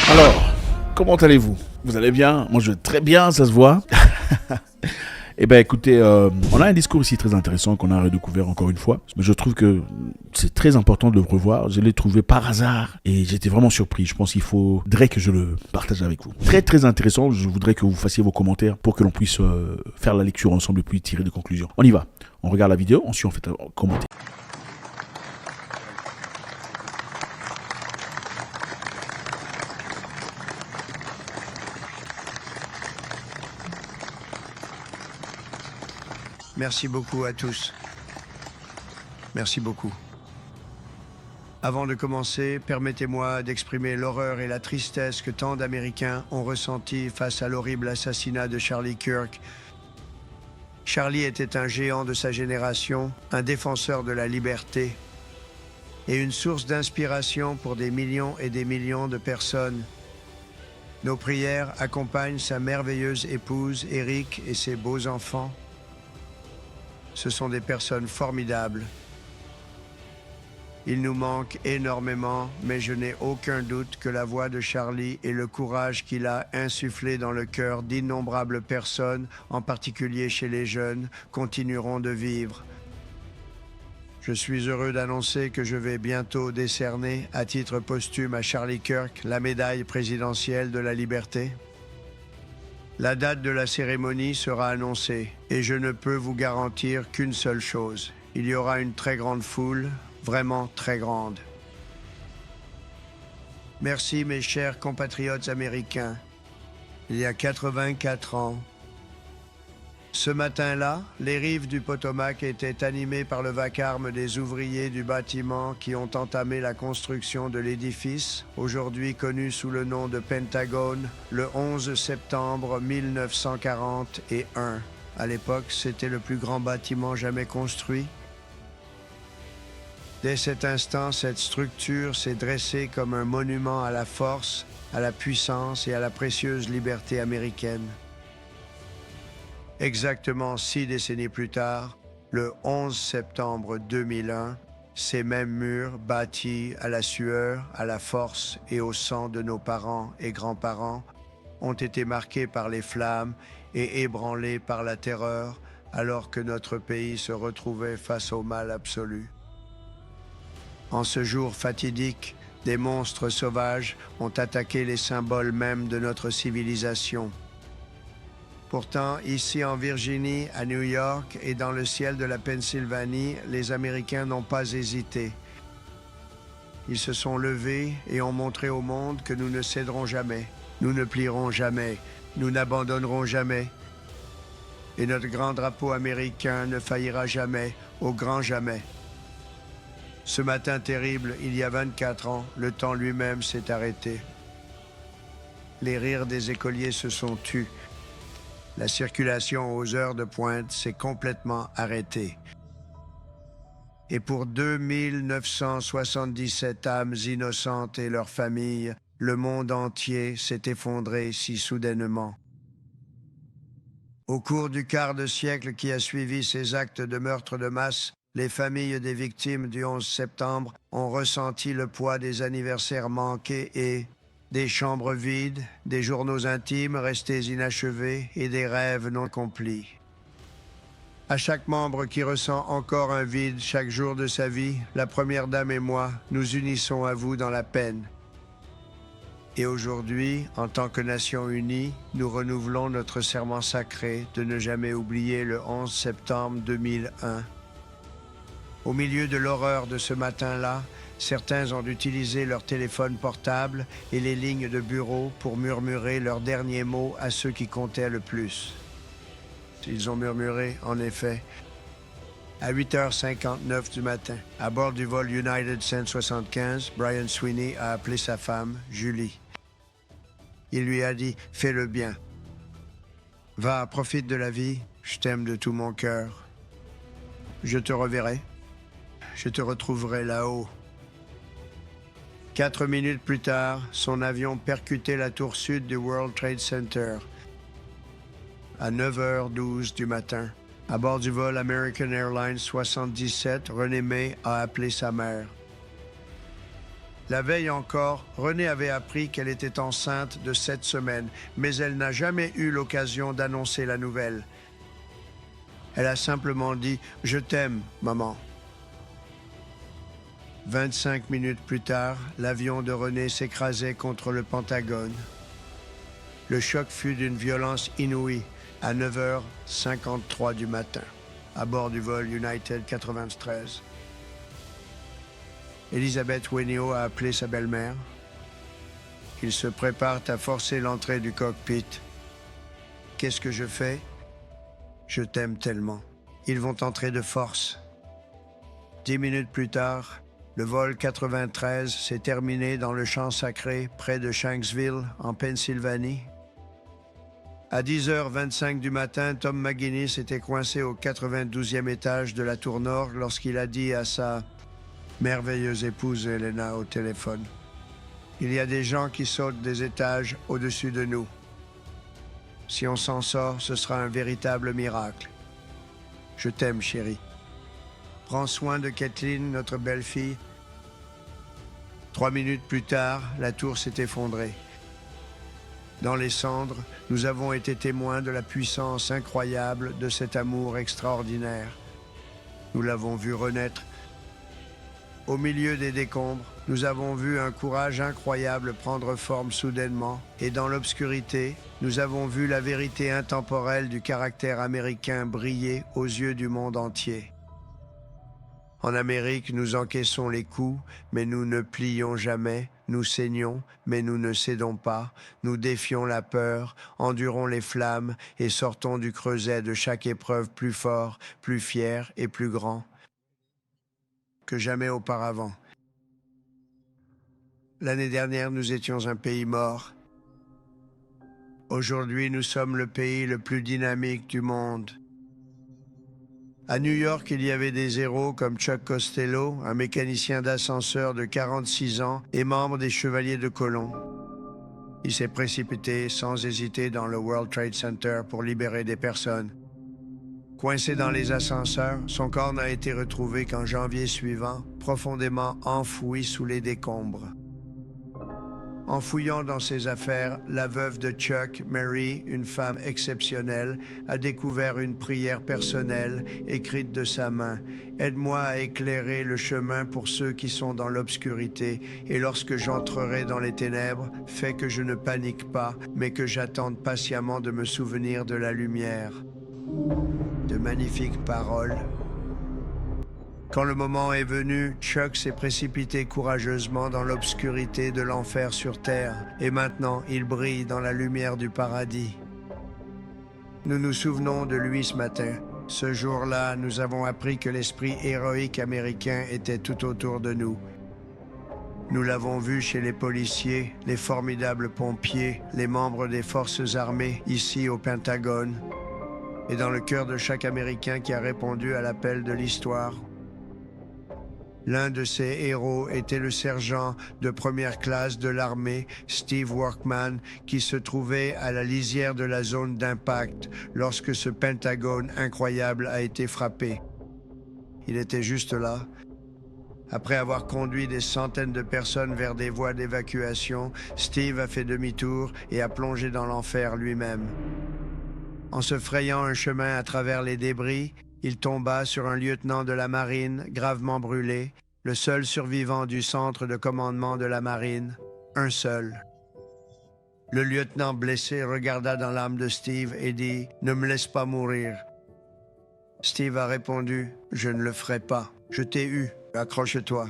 Alors, comment allez-vous? Vous allez bien? Moi je vais très bien, ça se voit. Eh bien écoutez, on a un discours ici très intéressant qu'on a redécouvert encore une fois. Mais je trouve que c'est très important de le revoir. Je l'ai trouvé par hasard et j'étais vraiment surpris. Je pense qu'il faudrait que je le partage avec vous. Très très intéressant, je voudrais que vous fassiez vos commentaires pour que l'on puisse faire la lecture ensemble et puis tirer des conclusions. On y va, on regarde la vidéo, ensuite on fait commenter. Merci beaucoup à tous. Merci beaucoup. Avant de commencer, permettez-moi d'exprimer l'horreur et la tristesse que tant d'Américains ont ressenti face à l'horrible assassinat de Charlie Kirk. Charlie était un géant de sa génération, un défenseur de la liberté et une source d'inspiration pour des millions et des millions de personnes. Nos prières accompagnent sa merveilleuse épouse, Eric, et ses beaux enfants. Ce sont des personnes formidables. Il nous manque énormément, mais je n'ai aucun doute que la voix de Charlie et le courage qu'il a insufflé dans le cœur d'innombrables personnes, en particulier chez les jeunes, continueront de vivre. Je suis heureux d'annoncer que je vais bientôt décerner, à titre posthume à Charlie Kirk, la médaille présidentielle de la liberté. La date de la cérémonie sera annoncée et je ne peux vous garantir qu'une seule chose. Il y aura une très grande foule, vraiment très grande. Merci mes chers compatriotes américains. Il y a 84 ans, ce matin-là, les rives du Potomac étaient animées par le vacarme des ouvriers du bâtiment qui ont entamé la construction de l'édifice, aujourd'hui connu sous le nom de Pentagone, le 11 septembre 1941. À l'époque, c'était le plus grand bâtiment jamais construit. Dès cet instant, cette structure s'est dressée comme un monument à la force, à la puissance et à la précieuse liberté américaine. Exactement 6 décennies plus tard, le 11 septembre 2001, ces mêmes murs bâtis à la sueur, à la force et au sang de nos parents et grands-parents ont été marqués par les flammes et ébranlés par la terreur alors que notre pays se retrouvait face au mal absolu. En ce jour fatidique, des monstres sauvages ont attaqué les symboles mêmes de notre civilisation. Pourtant, ici en Virginie, à New York et dans le ciel de la Pennsylvanie, les Américains n'ont pas hésité. Ils se sont levés et ont montré au monde que nous ne céderons jamais, nous ne plierons jamais, nous n'abandonnerons jamais. Et notre grand drapeau américain ne faillira jamais, au grand jamais. Ce matin terrible, il y a 24 ans, le temps lui-même s'est arrêté. Les rires des écoliers se sont tus. La circulation aux heures de pointe s'est complètement arrêtée. Et pour 2977 âmes innocentes et leurs familles, le monde entier s'est effondré si soudainement. Au cours du quart de siècle qui a suivi ces actes de meurtre de masse, les familles des victimes du 11 septembre ont ressenti le poids des anniversaires manqués et des chambres vides, des journaux intimes restés inachevés et des rêves non accomplis. À chaque membre qui ressent encore un vide chaque jour de sa vie, la Première Dame et moi nous unissons à vous dans la peine. Et aujourd'hui, en tant que nation unie, nous renouvelons notre serment sacré de ne jamais oublier le 11 septembre 2001. Au milieu de l'horreur de ce matin-là, certains ont utilisé leur téléphone portable et les lignes de bureau pour murmurer leurs derniers mots à ceux qui comptaient le plus. Ils ont murmuré, en effet, à 8h59 du matin. À bord du vol United 175, Brian Sweeney a appelé sa femme, Julie. Il lui a dit « Fais le bien. Va, profite de la vie. Je t'aime de tout mon cœur. Je te reverrai. Je te retrouverai là-haut. » 4 minutes plus tard, son avion percutait la tour sud du World Trade Center. À 9h12 du matin, À bord du vol American Airlines 77, Renée May a appelé sa mère. La veille encore, Renée avait appris qu'elle était enceinte de 7 semaines, mais elle n'a jamais eu l'occasion d'annoncer la nouvelle. Elle a simplement dit « Je t'aime, maman ». 25 minutes plus tard, l'avion de Renée s'écrasait contre le Pentagone. Le choc fut d'une violence inouïe à 9h53 du matin, à bord du vol United 93. Elizabeth Winio a appelé sa belle-mère. Ils se préparent à forcer l'entrée du cockpit. Qu'est-ce que je fais? Je t'aime tellement. Ils vont entrer de force. 10 minutes plus tard, le vol 93 s'est terminé dans le champ sacré près de Shanksville, en Pennsylvanie. À 10h25 du matin, Tom McGuinness était coincé au 92e étage de la tour nord lorsqu'il a dit à sa merveilleuse épouse Elena au téléphone. Il y a des gens qui sautent des étages au-dessus de nous. Si on s'en sort, ce sera un véritable miracle. Je t'aime, chérie. Prends soin de Kathleen, notre belle-fille. 3 minutes plus tard, la tour s'est effondrée. Dans les cendres, nous avons été témoins de la puissance incroyable de cet amour extraordinaire. Nous l'avons vu renaître. Au milieu des décombres, nous avons vu un courage incroyable prendre forme soudainement, et dans l'obscurité, nous avons vu la vérité intemporelle du caractère américain briller aux yeux du monde entier. En Amérique, nous encaissons les coups, mais nous ne plions jamais, nous saignons, mais nous ne cédons pas, nous défions la peur, endurons les flammes et sortons du creuset de chaque épreuve plus fort, plus fier et plus grand que jamais auparavant. L'année dernière, nous étions un pays mort. Aujourd'hui, nous sommes le pays le plus dynamique du monde. À New York, il y avait des héros comme Chuck Costello, un mécanicien d'ascenseur de 46 ans et membre des Chevaliers de Colomb. Il s'est précipité sans hésiter dans le World Trade Center pour libérer des personnes. Coincé dans les ascenseurs, son corps n'a été retrouvé qu'en janvier suivant, profondément enfoui sous les décombres. En fouillant dans ses affaires, la veuve de Chuck, Mary, une femme exceptionnelle, a découvert une prière personnelle écrite de sa main. « Aide-moi à éclairer le chemin pour ceux qui sont dans l'obscurité, et lorsque j'entrerai dans les ténèbres, fais que je ne panique pas, mais que j'attende patiemment de me souvenir de la lumière. » De magnifiques paroles. Quand le moment est venu, Chuck s'est précipité courageusement dans l'obscurité de l'enfer sur terre, et maintenant il brille dans la lumière du paradis. Nous nous souvenons de lui ce matin. Ce jour-là, nous avons appris que l'esprit héroïque américain était tout autour de nous. Nous l'avons vu chez les policiers, les formidables pompiers, les membres des forces armées, ici au Pentagone, et dans le cœur de chaque Américain qui a répondu à l'appel de l'histoire. L'un de ces héros était le sergent de première classe de l'armée, Steve Workman, qui se trouvait à la lisière de la zone d'impact lorsque ce Pentagone incroyable a été frappé. Il était juste là. Après avoir conduit des centaines de personnes vers des voies d'évacuation, Steve a fait demi-tour et a plongé dans l'enfer lui-même. En se frayant un chemin à travers les débris, il tomba sur un lieutenant de la marine gravement brûlé, le seul survivant du centre de commandement de la marine, un seul. Le lieutenant blessé regarda dans l'âme de Steve et dit « Ne me laisse pas mourir ». Steve a répondu « Je ne le ferai pas. Je t'ai eu. Accroche-toi. »